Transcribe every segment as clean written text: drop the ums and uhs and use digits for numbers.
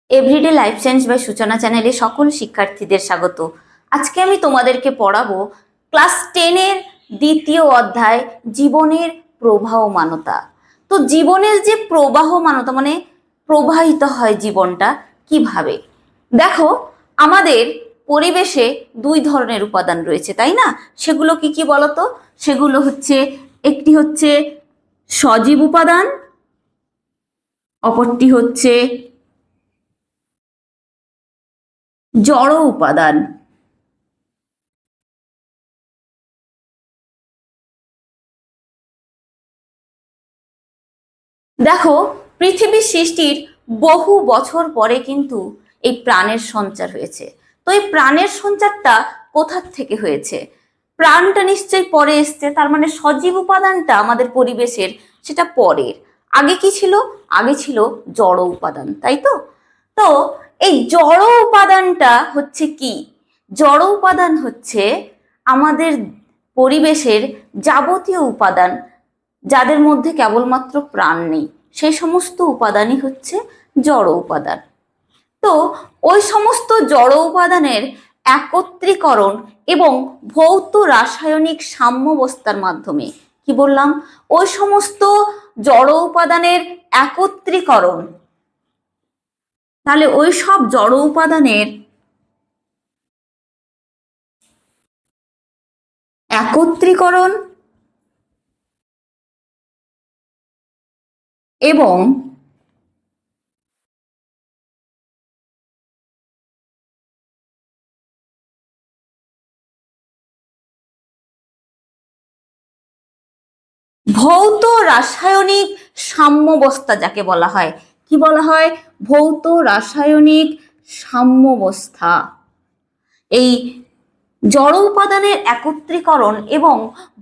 Everyday life science by সূচনা চ্যানেলে সকল শিক্ষার্থীদের স্বাগত। আজকে আমি তোমাদেরকে পড়াবো ক্লাস 10 এর দ্বিতীয় অধ্যায় জীবনের প্রবাহমানতা। তো জীবনের যে প্রবাহমানতা মানে প্রবাহিত হয় জীবনটা কিভাবে, দেখো আমাদের পরিবেশে দুই ধরনের উপাদান রয়েছে, তাই না? সেগুলো কি কি বলতো? সেগুলো হচ্ছে, একটি হচ্ছে সজীব উপাদান, অপরটি হচ্ছে জড় উপাদান। দেখো, পৃথিবীর সৃষ্টির বহু বছর পরে কিন্তু এই প্রাণের সঞ্চার হয়েছে। তো এই প্রাণের সঞ্চারটা কোথা থেকে হয়েছে? প্রাণটা নিশ্চয়ই পরে এসছে, তার মানে সজীব উপাদানটা আমাদের পরিবেশের সেটা পরের। আগে কি ছিল? আগে ছিল জড় উপাদান, তাই তো? তো এই জড় উপাদানটা হচ্ছে কি? জড় উপাদান হচ্ছে আমাদের পরিবেশের যাবতীয় উপাদান, যাদের মধ্যে কেবলমাত্র প্রাণ নেই, সেই সমস্ত উপাদানই হচ্ছে জড় উপাদান। তো ওই সমস্ত জড় উপাদানের একত্রীকরণ এবং ভৌত রাসায়নিক সাম্যাবস্থার মাধ্যমে, কি বললাম? ওই সমস্ত জড় উপাদানের একত্রীকরণ, তাহলে ওই সব জড় উপাদানের একত্রীকরণ এবং ভৌত রাসায়নিক সাম্যাবস্থা যাকে বলা হয়, কি বলা হয়? ভৌত রাসায়নিক সাম্যাবস্থা। এই জড় উপাদানের একত্রীকরণ এবং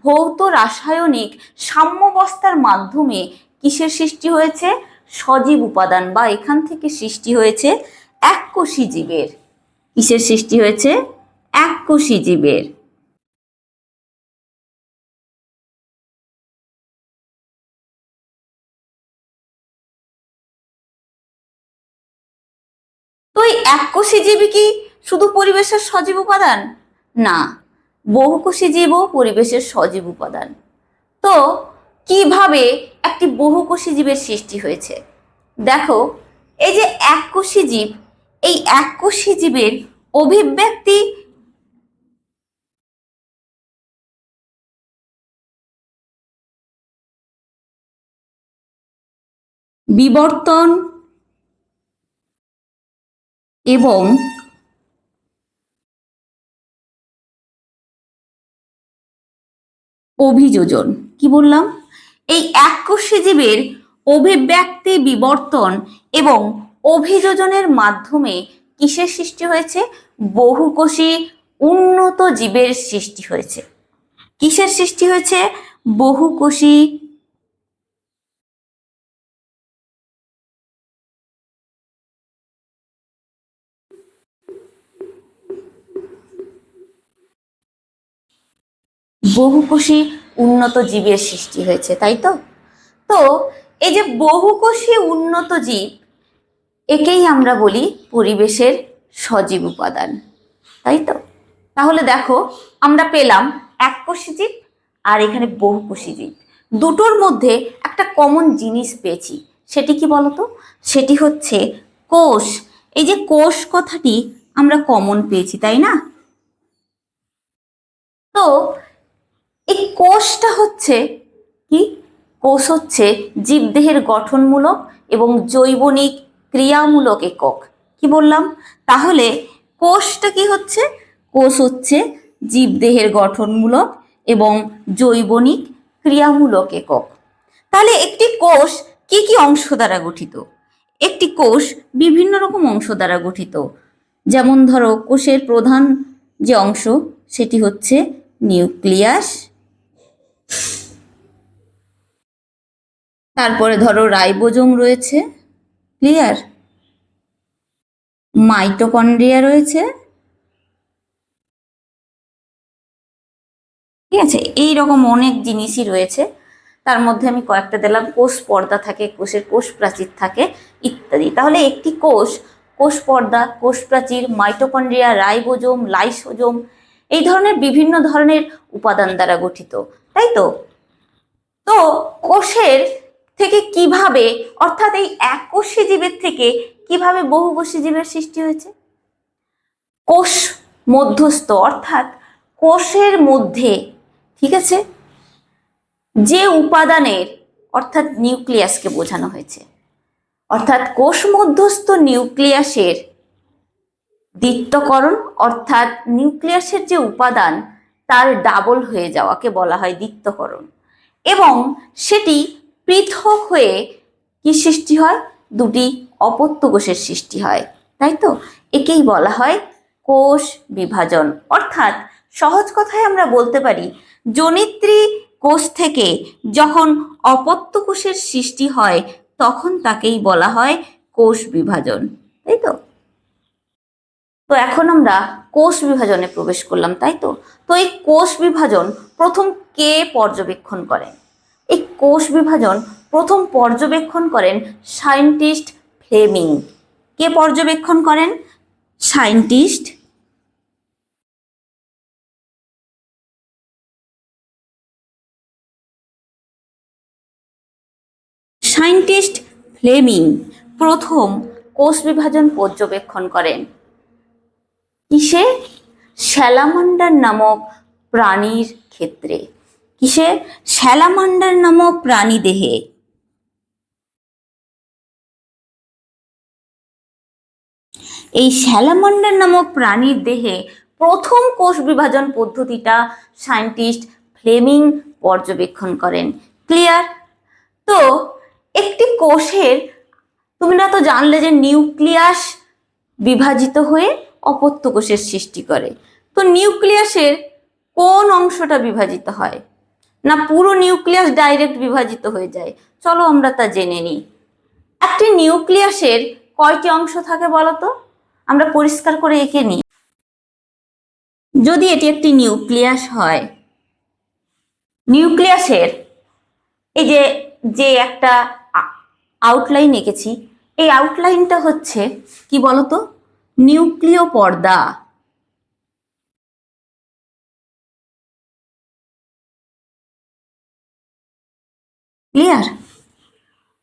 ভৌত রাসায়নিক সাম্যাবস্থার মাধ্যমে কিসের সৃষ্টি হয়েছে? সজীব উপাদান, বা এখান থেকে সৃষ্টি হয়েছে এককোষী জীবের। কিসের সৃষ্টি হয়েছে? এককোষী জীবের। তো এই এককোষী জীবই কি শুধু পরিবেশের সজীব উপাদান? না, বহুকোষী জীবও পরিবেশের সজীব উপাদান। তো কিভাবে একটি বহুকোষী জীবের সৃষ্টি হয়েছে? দেখো, এই যে এককোষী জীব, এই এককোষী জীবের অভিব্যক্তি বিবর্তন এবং অভিযোজন। কি বললাম? এই এককোষী জীবের অভিব্যক্তি, বিবর্তন এবং অভিযোজনের মাধ্যমে কিসের সৃষ্টি হয়েছে? বহুকোষী উন্নত জীবের সৃষ্টি হয়েছে। কিসের সৃষ্টি হয়েছে? বহুকোষী বহুকোষী উন্নত জীবের সৃষ্টি হয়েছে, তাই তো? তো এই যে বহুকোষী উন্নত জীব, একেই আমরা বলি পরিবেশের সজীব উপাদান, তাই তো? তাহলে দেখো, আমরা পেলাম এককোষী জীব আর এখানে বহুকোষী জীব, দুটোর মধ্যে একটা কমন জিনিস পেয়েছি। সেটি কি বলতো? সেটি হচ্ছে কোষ। এই যে কোষ কথাটি আমরা কমন পেয়েছি, তাই না? তো এই কোষটা হচ্ছে কি? কোষ হচ্ছে জীবদেহের গঠনমূলক এবং জৈবনিক ক্রিয়ামূলক একক। কি বললাম? তাহলে কোষটা কি হচ্ছে? কোষ হচ্ছে জীবদেহের গঠনমূলক এবং জৈবনিক ক্রিয়ামূলক একক। তাহলে একটি কোষ কি কি অংশ দ্বারা গঠিত? একটি কোষ বিভিন্ন রকম অংশ দ্বারা গঠিত। যেমন ধরো, কোষের প্রধান যে অংশ সেটি হচ্ছে নিউক্লিয়াস, তারপরে ধরো রাইবোজোম রয়েছে, ক্লিয়ার, মাইটোকন্ড্রিয়া রয়েছে, ঠিক আছে? এই রকম অনেক জিনিসই রয়েছে। তার মধ্যে আমি কয়েকটা দিলাম, কোষ পর্দা থাকে, কোষের কোষ প্রাচীর থাকে ইত্যাদি। তাহলে একটি কোষ কোষ পর্দা, কোষ প্রাচীর, মাইটোকন্ড্রিয়া, রাইবোজোম, লাইসোজোম, এই ধরনের বিভিন্ন ধরনের উপাদান দ্বারা গঠিত, তাই তো? তো কোষের থেকে কিভাবে, অর্থাৎ এই এককোষী জীবের থেকে কিভাবে বহুকোষী জীবের সৃষ্টি হয়েছে? কোষ মধ্যস্থ, অর্থাৎ কোষের মধ্যে, ঠিক আছে, যে উপাদানের, অর্থাৎ নিউক্লিয়াসকে বোঝানো হয়েছে, অর্থাৎ কোষ মধ্যস্থ নিউক্লিয়াসের দ্বিত্বকরণ, অর্থাৎ নিউক্লিয়াসের যে উপাদান তার ডাবল হয়ে যাওয়াকে বলা হয় দ্বিত্বকরণ, এবং সেটি পৃথক হয়ে কি সৃষ্টি হয়? দুটি অপত্য কোষের সৃষ্টি হয়, তাই তো? একেই বলা হয় কোষ বিভাজন। অর্থাৎ সহজ কথায় আমরা বলতে পারি, জনিত্রী কোষ থেকে যখন অপত্য কোষের সৃষ্টি হয় তখন তাকেই বলা হয় কোষ বিভাজন, তাই তো? তো এখন আমরা কোষ বিভাজনে প্রবেশ করলাম, তাই তো? তো এই কোষ বিভাজন প্রথম কে পর্যবেক্ষণ করেন? এই কোষ বিভাজন প্রথম পর্যবেক্ষণ করেন সায়েন্টিস্ট ফ্লেমিং। কে পর্যবেক্ষণ করেন? সায়েন্টিস্ট ফ্লেমিং প্রথম কোষ বিভাজন পর্যবেক্ষণ করেন। কিসে? স্যালামান্ডার নামক প্রাণীর ক্ষেত্রে। কিসে? স্যালামান্ডার নামক প্রাণী দেহে। এই স্যালামান্ডার নামক প্রাণীর দেহে প্রথম কোষ বিভাজন পদ্ধতিটা সায়েন্টিস্ট ফ্লেমিং পর্যবেক্ষণ করেন। ক্লিয়ার? তো একটি কোষের, তোমরা তো জানলে যে নিউক্লিয়াস বিভাজিত হয়ে অপত্য কোষের সৃষ্টি করে। তো নিউক্লিয়াসের কোন অংশটা বিভাজিত হয়? না পুরো নিউক্লিয়াস ডাইরেক্ট বিভাজিত হয়ে যায়? চলো আমরা তা জেনে নিই। একটি নিউক্লিয়াসের কয়টি অংশ থাকে বলো তো? আমরা পরিষ্কার করে এঁকে নিই। যদি এটি একটি নিউক্লিয়াস হয়, নিউক্লিয়াসের এই যে যে একটা আউটলাইন এঁকেছি, এই আউটলাইনটা হচ্ছে কি বলতো? নিউক্লিয় পর্দা। ক্লিয়ার?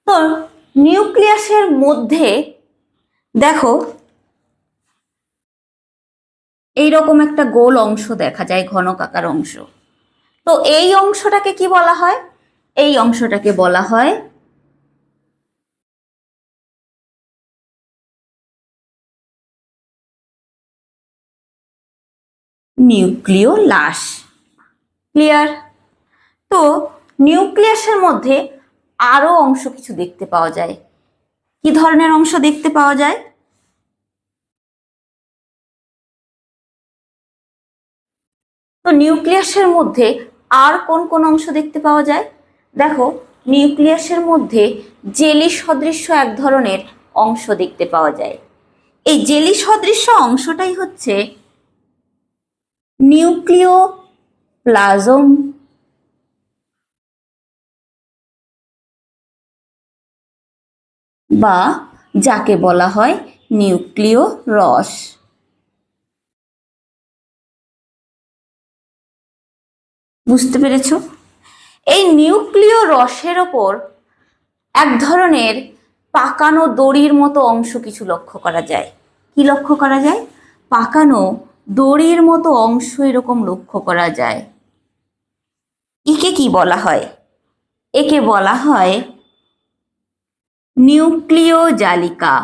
তো নিউক্লিয়াসের মধ্যে দেখো এইরকম একটা গোল অংশ দেখা যায়, ঘনকাকার অংশ। তো এই অংশটাকে কি বলা হয়? এই অংশটাকে বলা হয় নিউক্লিওলাস। ক্লিয়ার? তো নিউক্লিয়াসের মধ্যে আরো অংশ কিছু দেখতে পাওয়া যায়। কি ধরনের অংশ দেখতে পাওয়া যায়? তো নিউক্লিয়াসের মধ্যে আর কোন কোন অংশ দেখতে পাওয়া যায়? দেখো, নিউক্লিয়াসের মধ্যে জেলি সদৃশ্য এক ধরনের অংশ দেখতে পাওয়া যায়। এই জেলি সদৃশ্য অংশটাই হচ্ছে নিউক্লিওপ্লাজম বা যাকে বলা হয় নিউক্লিয় রস। বুঝতে পেরেছো? এই নিউক্লিয় রসের ওপর এক ধরনের পাকানো দড়ির মতো অংশ কিছু লক্ষ্য করা যায়। কি লক্ষ্য করা যায়? পাকানো দড়ির মতো অংশ এরকম লক্ষ্য করা যায়। একে কি বলা হয়? একে বলা হয় নিউক্লিয় জালিকা।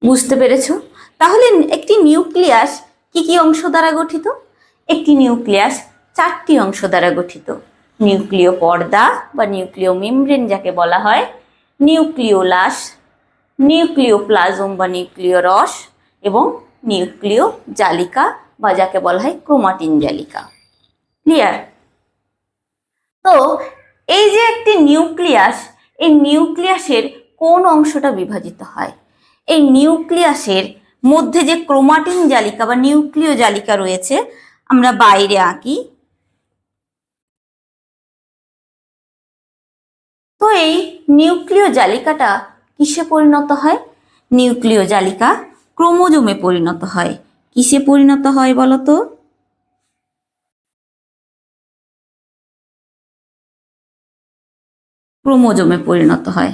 বুঝতে পেরেছো? তাহলে একটি নিউক্লিয়াস কি কি অংশ দ্বারা গঠিত? একটি নিউক্লিয়াস চারটি অংশ দ্বারা গঠিত। নিউক্লিয় পর্দা বা নিউক্লিয় মেমব্রেন যাকে বলা হয়, নিউক্লিওলাস, নিউক্লিওপ্লাজম বা নিউক্লিয় রস, এবং নিউক্লিয় জালিকা বা যাকে বলা হয় ক্রোমাটিন জালিকা। ক্লিয়ার? তো এই যে একটি নিউক্লিয়াস, এই নিউক্লিয়াসের কোন অংশটা বিভাজিত হয়? এই নিউক্লিয়াসের মধ্যে যে ক্রোমাটিন জালিকা বা নিউক্লিয় জালিকা রয়েছে, আমরা বাইরে আঁকি। তো এই নিউক্লিয় জালিকাটা কিসে পরিণত হয়? নিউক্লিয় জালিকা ক্রোমোজোমে পরিণত হয়। কিসে পরিণত হয় বলো তো? ক্রোমোজোমে পরিণত হয়।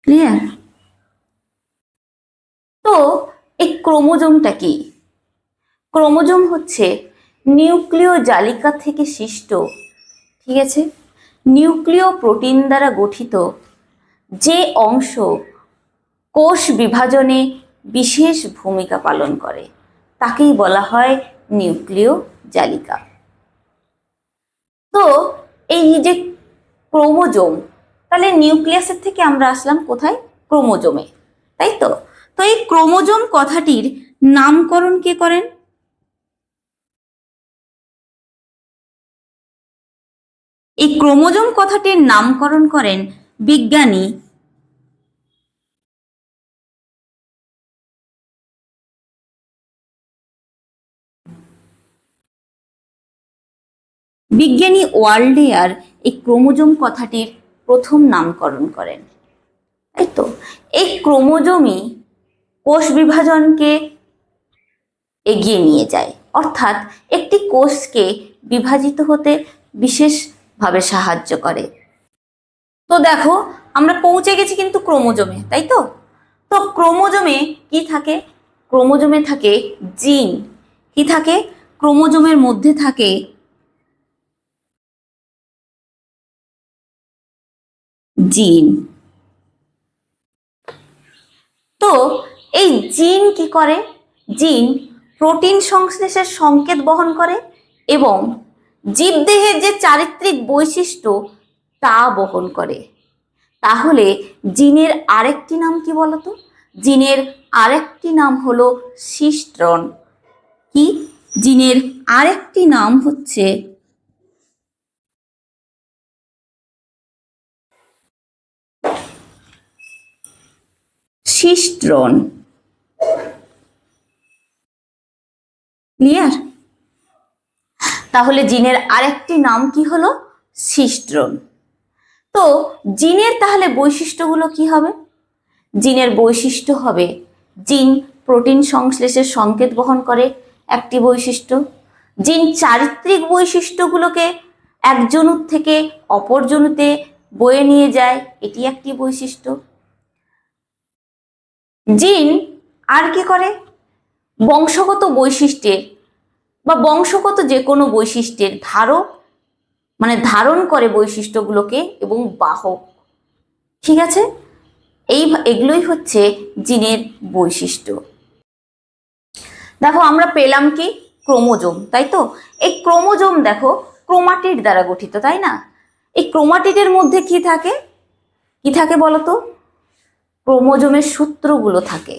ক্লিয়ার? তো এই ক্রোমোজোমটা কি? ক্রোমোজোম হচ্ছে নিউক্লিয় জালিকা থেকে সৃষ্ট, ঠিক আছে, নিউক্লিয় প্রোটিন দ্বারা গঠিত যে অংশ কোষ বিভাজনে বিশেষ ভূমিকা পালন করে তাকেই বলা হয় নিউক্লিয় জালিকা। তো এই যে ক্রোমোজোম, তাহলে নিউক্লিয়াসের থেকে আমরা আসলাম কোথায়? ক্রোমোজোমে, তাই তো? তো এই ক্রোমোজোম কথাটির নামকরণ কে করেন? এই ক্রোমোজোম কথাটির নামকরণ করেন বিজ্ঞানী ওয়াল্ডেয়ার এই ক্রোমোজোম কথাটির প্রথম নামকরণ করেন, তাই তো? এই ক্রোমোজোমই কোষ বিভাজনকে এগিয়ে নিয়ে যায়, অর্থাৎ একটি কোষকে বিভাজিত হতে বিশেষভাবে সাহায্য করে। তো দেখো আমরা পৌঁছে গেছি কিন্তু ক্রোমোজোমে, তাই তো? তো ক্রোমোজোমে কি থাকে? ক্রোমোজোমে থাকে জিন। কি থাকে? ক্রোমোজোমের মধ্যে থাকে জিন। তো এই জিন কি করে? জিন প্রোটিন সংশ্লেষের সংকেত বহন করে এবং জীবদেহের যে চারিত্রিক বৈশিষ্ট্য তা বহন করে। তাহলে জিনের আরেকটি নাম কি বলতো? জিনের আরেকটি নাম হলো সিস্ট্রন। কি? জিনের আরেকটি নাম হচ্ছে সিস্ট্রন। ক্লিয়ার? তাহলে জিনের আরেকটি নাম কি হলো? সিস্ট্রন। তো জিনের তাহলে বৈশিষ্ট্যগুলো কি হবে? জিনের বৈশিষ্ট্য হবে জিন প্রোটিন সংশ্লেষের সংকেত বহন করে, একটি বৈশিষ্ট্য। জিন চারিত্রিক বৈশিষ্ট্যগুলোকে এক জনুর থেকে অপর জনুতে বয়ে নিয়ে যায়, এটি একটি বৈশিষ্ট্য। জিন আর কি করে? বংশগত বৈশিষ্ট্যের বা বংশগত যে কোনো বৈশিষ্ট্যের ধারক, মানে ধারণ করে বৈশিষ্ট্যগুলোকে এবং বাহক, ঠিক আছে? এগুলোই হচ্ছে জিনের বৈশিষ্ট্য। দেখো আমরা পেলাম কি? ক্রোমোজোম, তাই তো? এই ক্রোমোজোম দেখো ক্রোমাটিড দ্বারা গঠিত, তাই না? এই ক্রোমাটিডের মধ্যে কি থাকে? কি থাকে বলতো? ক্রোমোজোমের সূত্রগুলো থাকে,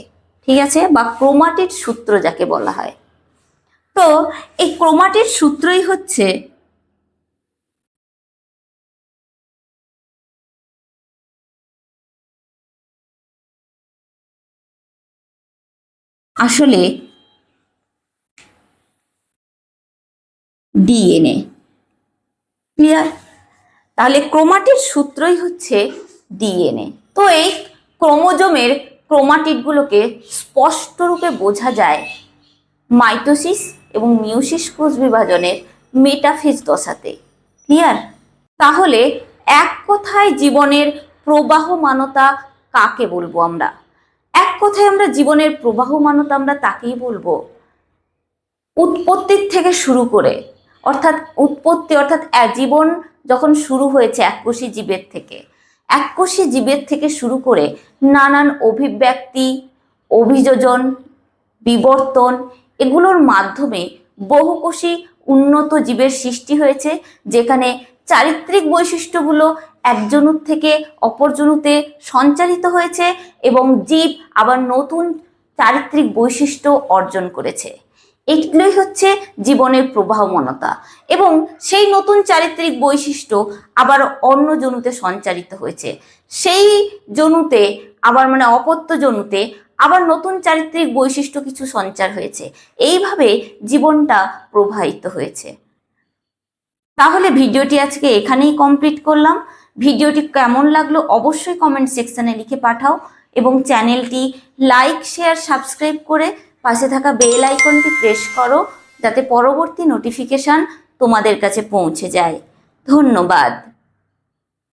ঠিক আছে, বা ক্রোমাটিড সূত্র যাকে বলা হয়। তো এই ক্রোমাটিড সূত্রই হচ্ছে আসলে ডিএনএ। ক্লিয়ার? তাহলে ক্রোমাটিড সূত্রই হচ্ছে ডিএনএ। তো এই ক্রোমোজোমের ক্রোমাটিডগুলোকে স্পষ্ট রূপে বোঝা যায় মাইটোসিস এবং মিওসিস কোষ বিভাজনের মেটাফেজ দশাতে। ক্লিয়ার? তাহলে এক কথায় জীবনের প্রবাহমানতা কাকে বলবো আমরা? এক কথায় আমরা জীবনের প্রবাহমানতা আমরা তাকেই বলবো উৎপত্তির থেকে শুরু করে, অর্থাৎ উৎপত্তি অর্থাৎ জীবন যখন শুরু হয়েছে এককোষী জীবের থেকে, এককোষী জীবের থেকে শুরু করে নানান অভিব্যক্তি, অভিযোজন, বিবর্তন, এগুলোর মাধ্যমে বহুকোষী উন্নত জীবের সৃষ্টি হয়েছে, যেখানে চারিত্রিক বৈশিষ্ট্যগুলো এক জনুর থেকে অপর জনুতে সঞ্চারিত হয়েছে এবং জীব আবার নতুন চারিত্রিক বৈশিষ্ট্য অর্জন করেছে। এগুলোই হচ্ছে জীবনের প্রবাহমানতা এবং সেই নতুন চারিত্রিক বৈশিষ্ট্য আবার অন্য জনুতে সঞ্চারিত হয়েছে, সেই জনুতে আবার মানে অপত্য জনুতে আবার নতুন চারিত্রিক বৈশিষ্ট্য কিছু সঞ্চার হয়েছে। এইভাবে জীবনটা প্রবাহিত হয়েছে। তাহলে ভিডিওটি আজকে এখানেই কমপ্লিট করলাম। ভিডিওটি কেমন লাগলো অবশ্যই কমেন্ট সেকশনে লিখে পাঠাও এবং চ্যানেলটি লাইক, শেয়ার, সাবস্ক্রাইব করে পাশে থাকা বেল আইকনটি প্রেস করো, যাতে পরবর্তী নোটিফিকেশন তোমাদের কাছে পৌঁছে যায়। ধন্যবাদ।